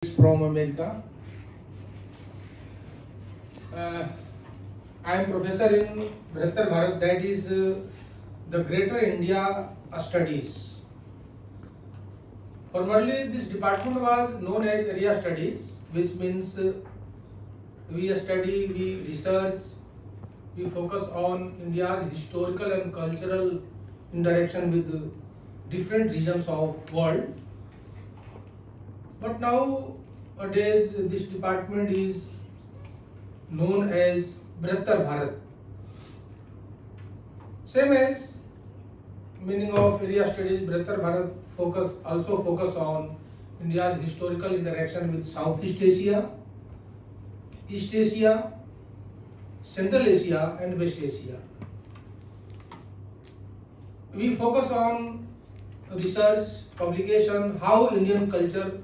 from America. Uh, I am professor in Brihatar Bharat, that is the Greater India Studies. Formerly, this department was known as Area Studies, which means we study, we research, we focus on India's historical and cultural interaction with different regions of world. But nowadays, this department is known as Brihatar Bharat. Same as meaning of area studies, Brihatar Bharat also focus on India's historical interaction with Southeast Asia, East Asia, Central Asia and West Asia. We focus on research, publication, how Indian culture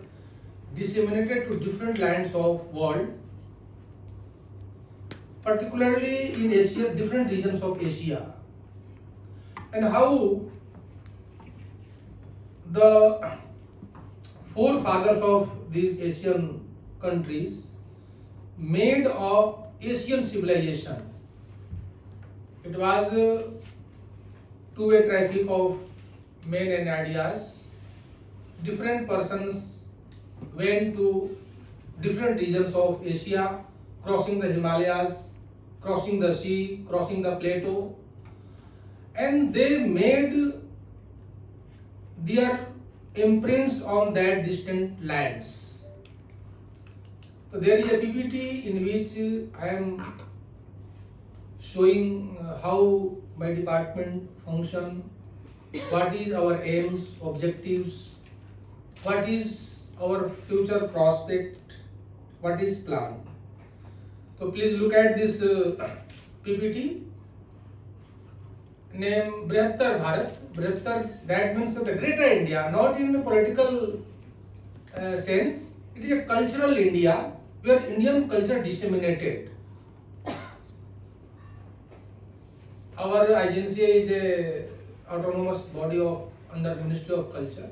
disseminated to different lands of world, particularly in Asia, different regions of Asia, and how the forefathers of these Asian countries made a Asian civilization. It was a two-way traffic of men and ideas. Different persons went to different regions of Asia, crossing the Himalayas, crossing the sea, crossing the plateau, and they made their imprints on that distant lands. So there is a PPT in which I am showing how my department function, what is our aims, objectives, what is our future prospect, what is plan. So please look at this PPT. Name Brihatar Bharat. Brihatar, that means the Greater India, not in a political sense. It is a cultural India where Indian culture disseminated. Our agency is a autonomous body of under Ministry of Culture.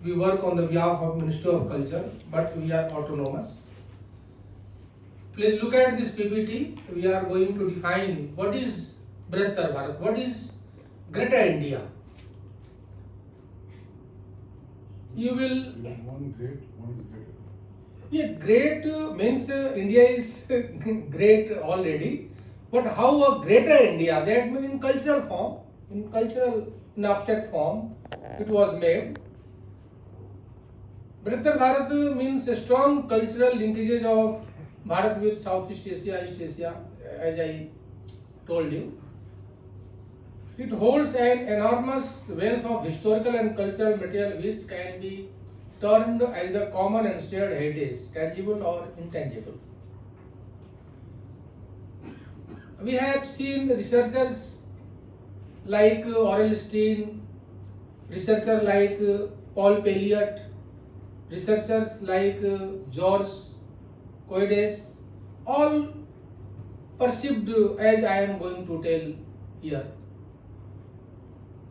We work on the behalf of Ministry of Culture, but we are autonomous. Please look at this PPT. We are going to define what is Brihatar Bharat, what is Greater India. You will. One great, one is greater. Yeah, great means India is great already, but how a Greater India? That means in cultural form, in abstract form, it was made. Brihatar Bharat means a strong cultural linkages of Bharat with Southeast Asia, East Asia, as I told you. It holds an enormous wealth of historical and cultural material which can be termed as the common and shared heritage, tangible or intangible. We have seen researchers like Aurel Steen, researchers like Paul Pelliot, researchers like George Coedes, all perceived as I am going to tell here.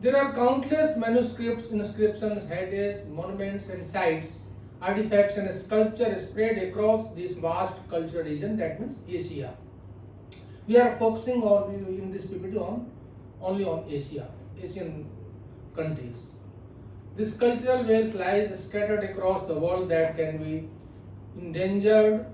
There are countless manuscripts, inscriptions, heritage, monuments and sites, artifacts and sculptures spread across this vast cultural region, that means Asia. We are focusing on in this PPT only on Asia, Asian countries. This cultural wealth lies scattered across the world that can be endangered,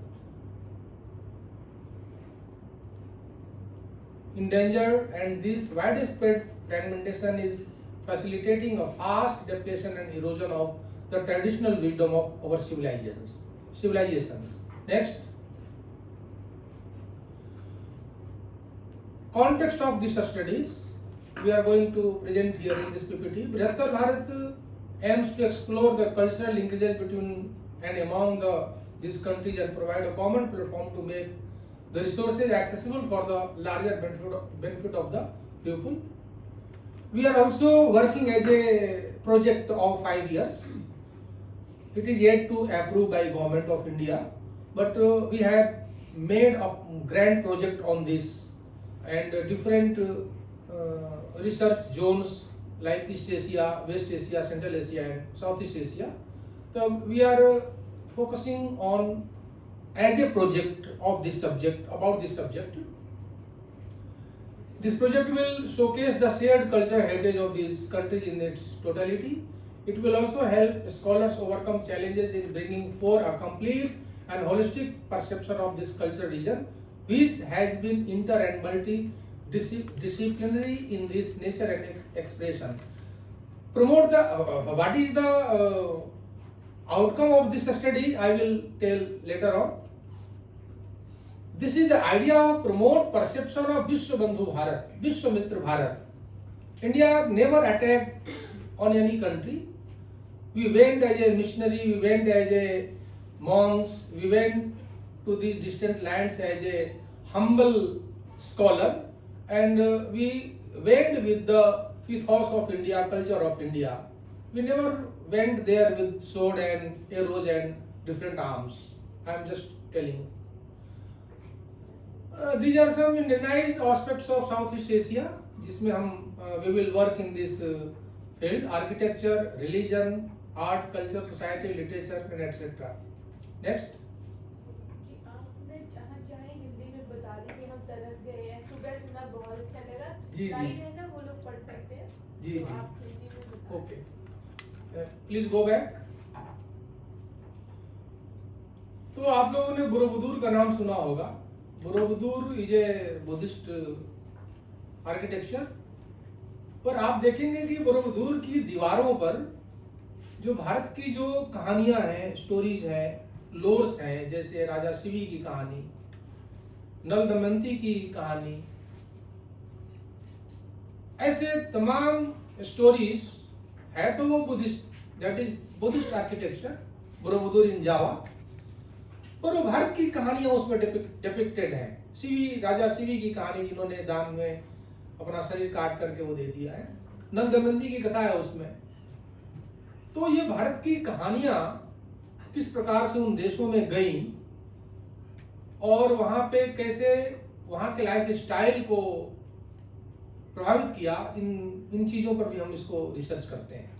and this widespread fragmentation is facilitating a fast depletion and erosion of the traditional wisdom of our civilizations. Next. Context of these studies we are going to present here in this PPT. Brihatar Bharat aims to explore the cultural linkages between and among these countries and provide a common platform to make the resources accessible for the larger benefit of the people. We are also working as a project of 5 years. It is yet to approve by Government of India, but we have made a grand project on this, and different research zones like East Asia, West Asia, Central Asia and Southeast Asia. So we are focusing on as a project of this subject, about this subject. This project will showcase the shared cultural heritage of these countries in its totality. It will also help scholars overcome challenges in bringing forth a complete and holistic perception of this cultural region, which has been inter and multidisciplinary in this nature and expression. Promote the what is the outcome of this study, I will tell later on. This is the idea of promote perception of Vishwabandhu Bharat, Vishwamitra Bharat. India never attacked on any country. We went as a missionary, we went as a monks, we went to these distant lands as a humble scholar, and we went with the ethos of India, culture of India. We never went there with sword and arrows and different arms. I am just telling you. These are some indonesian aspects of Southeast Asia, जिसमें हम we will work in this field: architecture, religion, art, culture, society, literature, and etc. Next. आपने जहाँ चाहे हिंदी में बता दी कि हम तरस गए हैं, सुबह सुना बहुत अच्छा लगा। जी। स्लाइड है ना, वो लोग पढ़ सकते हैं। जी, तो जी। आप हिंदी में बता। Okay. Please go back. तो आप लोगों ने बोरोबुदुर का नाम सुना होगा। Borobudur is a Buddhist architecture. पर आप देखेंगे कि बोरोबुदुर की दीवारों पर जो भारत की जो कहानियां हैं, स्टोरीज हैं, लोर्स हैं, जैसे राजा शिवी की कहानी, नल दमयंती की कहानी, ऐसे तमाम स्टोरीज है, तो वो Buddhist, that is Buddhist architecture, Borobudur in Java. पर वो भारत की कहानियां उसमें डिपिक्टेड है। शिवी, राजा शिवी की कहानी, जिन्होंने दान में अपना शरीर काट करके वो दे दिया है, नल दमयंती की कथा है उसमें। तो ये भारत की कहानियां किस प्रकार से उन देशों में गई और वहां पे कैसे वहां के लाइफ स्टाइल को प्रभावित किया, इन चीजों पर भी हम इसको रिसर्च करते हैं।